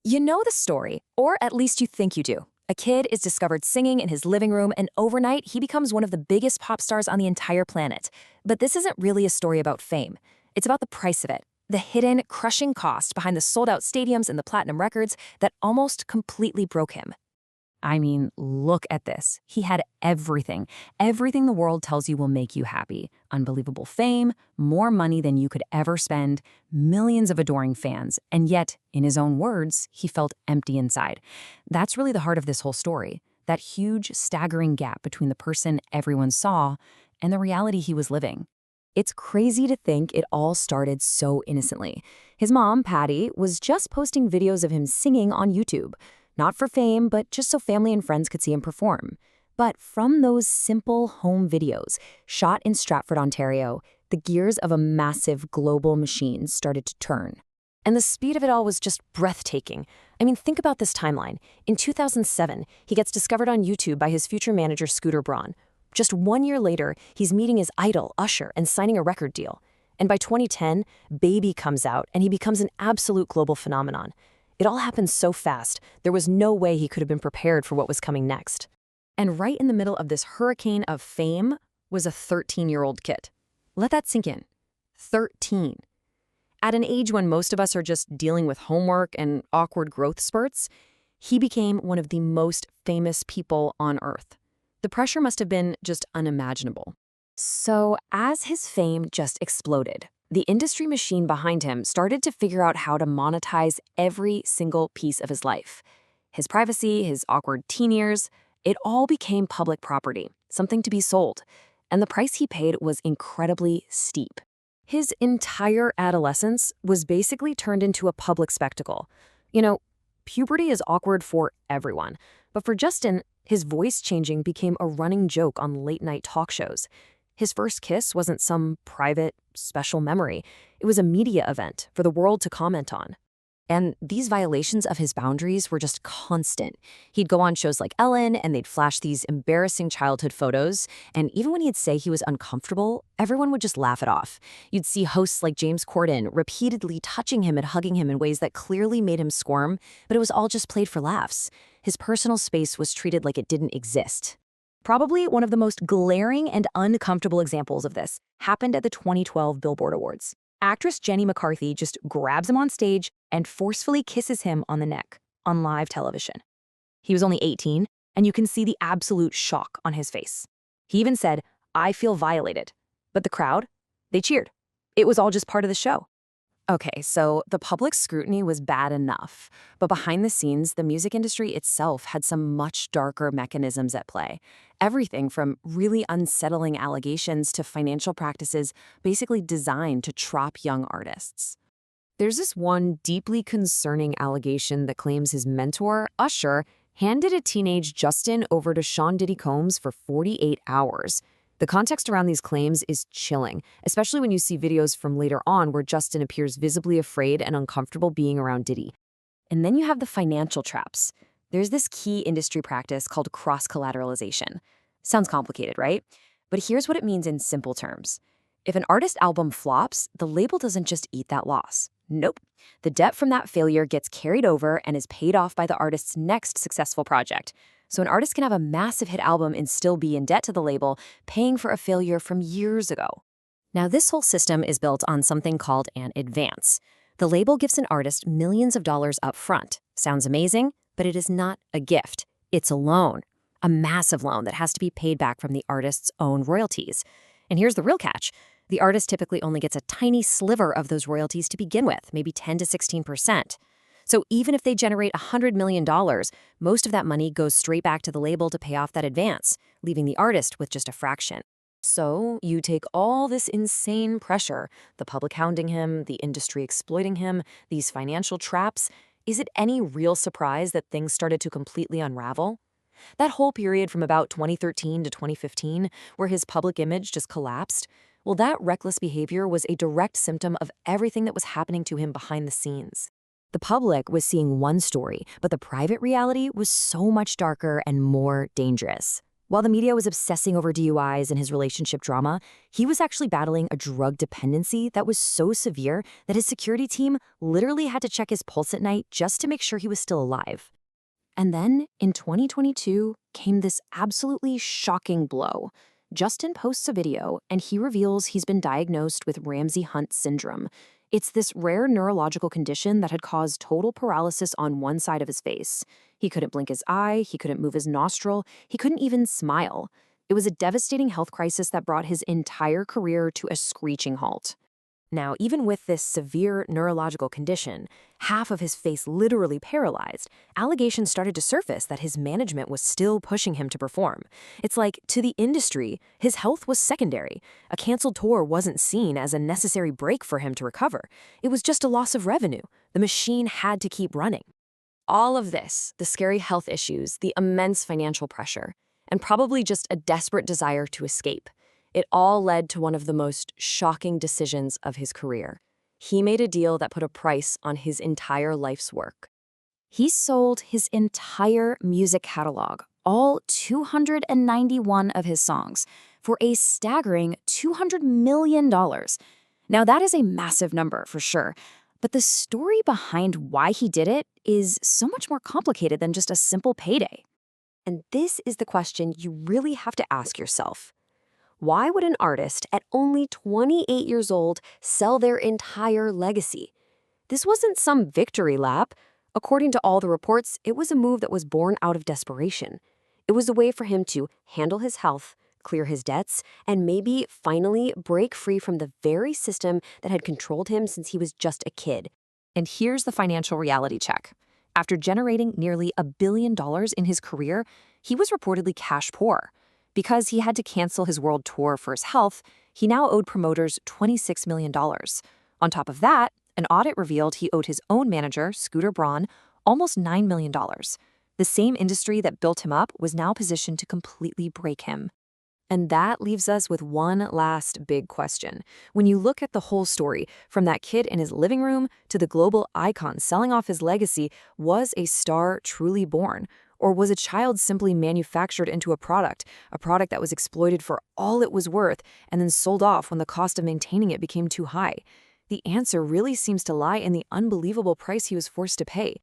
You know the story, or at least you think you do. A kid is discovered singing in his living room, and overnight, he becomes one of the biggest pop stars on the entire planet. But this isn't really a story about fame. It's about the price of it, the hidden, crushing cost behind the sold-out stadiums and the platinum records that almost completely broke him. I mean, look at this. He had everything. Everything the world tells you will make you happy. Unbelievable fame, more money than you could ever spend, millions of adoring fans. And yet, in his own words, he felt empty inside. That's really the heart of this whole story. That huge, staggering gap between the person everyone saw and the reality he was living. It's crazy to think it all started so innocently. His mom, Patty, was just posting videos of him singing on YouTube. Not for fame, but just so family and friends could see him perform. But from those simple home videos, shot in Stratford, Ontario, the gears of a massive global machine started to turn. And the speed of it all was just breathtaking. I mean, think about this timeline. In 2007, he gets discovered on YouTube by his future manager, Scooter Braun. Just 1 year later, he's meeting his idol, Usher, and signing a record deal. And by 2010, Baby comes out, and he becomes an absolute global phenomenon. It all happened so fast, there was no way he could have been prepared for what was coming next. And right in the middle of this hurricane of fame was a 13-year-old kid. Let that sink in. 13. At an age when most of us are just dealing with homework and awkward growth spurts, he became one of the most famous people on Earth. The pressure must have been just unimaginable. So as his fame just exploded, the industry machine behind him started to figure out how to monetize every single piece of his life. His privacy, his awkward teen years, it all became public property, something to be sold. And the price he paid was incredibly steep. His entire adolescence was basically turned into a public spectacle. You know, puberty is awkward for everyone. But for Justin, his voice changing became a running joke on late-night talk shows. His first kiss wasn't some private, special memory. It was a media event for the world to comment on. And these violations of his boundaries were just constant. He'd go on shows like Ellen, and they'd flash these embarrassing childhood photos. And even when he'd say he was uncomfortable, everyone would just laugh it off. You'd see hosts like James Corden repeatedly touching him and hugging him in ways that clearly made him squirm, but it was all just played for laughs. His personal space was treated like it didn't exist. Probably one of the most glaring and uncomfortable examples of this happened at the 2012 Billboard Awards. Actress Jenny McCarthy just grabs him on stage and forcefully kisses him on the neck on live television. He was only 18, and you can see the absolute shock on his face. He even said, "I feel violated." But the crowd, they cheered. It was all just part of the show. Okay, so the public scrutiny was bad enough, but behind the scenes, the music industry itself had some much darker mechanisms at play. Everything from really unsettling allegations to financial practices basically designed to trap young artists. There's this one deeply concerning allegation that claims his mentor, Usher, handed a teenage Justin over to Sean Diddy Combs for 48 hours. The context around these claims is chilling, especially when you see videos from later on where Justin appears visibly afraid and uncomfortable being around Diddy. And then you have the financial traps. There's this key industry practice called cross-collateralization. Sounds complicated, right? But here's what it means in simple terms. If an artist album flops, the label doesn't just eat that loss. Nope. The debt from that failure gets carried over and is paid off by the artist's next successful project. So an artist can have a massive hit album and still be in debt to the label, paying for a failure from years ago. Now, this whole system is built on something called an advance. The label gives an artist millions of dollars up front. Sounds amazing, but it is not a gift. It's a loan, a massive loan that has to be paid back from the artist's own royalties. And here's the real catch. The artist typically only gets a tiny sliver of those royalties to begin with, maybe 10 to 16%. So even if they generate $100 million, most of that money goes straight back to the label to pay off that advance, leaving the artist with just a fraction. So you take all this insane pressure, the public hounding him, the industry exploiting him, these financial traps. Is it any real surprise that things started to completely unravel? That whole period from about 2013 to 2015, where his public image just collapsed, well, that reckless behavior was a direct symptom of everything that was happening to him behind the scenes. The public was seeing one story, but the private reality was so much darker and more dangerous. While the media was obsessing over DUIs and his relationship drama, he was actually battling a drug dependency that was so severe that his security team literally had to check his pulse at night just to make sure he was still alive. And then, in 2022, came this absolutely shocking blow. Justin posts a video, and he reveals he's been diagnosed with Ramsay-Hunt syndrome. It's this rare neurological condition that had caused total paralysis on one side of his face. He couldn't blink his eye, he couldn't move his nostril, he couldn't even smile. It was a devastating health crisis that brought his entire career to a screeching halt. Now, even with this severe neurological condition, half of his face literally paralyzed, allegations started to surface that his management was still pushing him to perform. It's like, to the industry, his health was secondary. A canceled tour wasn't seen as a necessary break for him to recover. It was just a loss of revenue. The machine had to keep running. All of this, the scary health issues, the immense financial pressure, and probably just a desperate desire to escape. It all led to one of the most shocking decisions of his career. He made a deal that put a price on his entire life's work. He sold his entire music catalog, all 291 of his songs, for a staggering $200 million. Now, that is a massive number for sure, but the story behind why he did it is so much more complicated than just a simple payday. And this is the question you really have to ask yourself. Why would an artist at only 28 years old sell their entire legacy? This wasn't some victory lap. According to all the reports, it was a move that was born out of desperation. It was a way for him to handle his health, clear his debts, and maybe finally break free from the very system that had controlled him since he was just a kid. And here's the financial reality check. After generating nearly $1 billion in his career, he was reportedly cash poor. Because he had to cancel his world tour for his health, he now owed promoters $26 million. On top of that, an audit revealed he owed his own manager, Scooter Braun, almost $9 million. The same industry that built him up was now positioned to completely break him. And that leaves us with one last big question. When you look at the whole story, from that kid in his living room to the global icon selling off his legacy, was a star truly born? Or was a child simply manufactured into a product that was exploited for all it was worth and then sold off when the cost of maintaining it became too high? The answer really seems to lie in the unbelievable price he was forced to pay.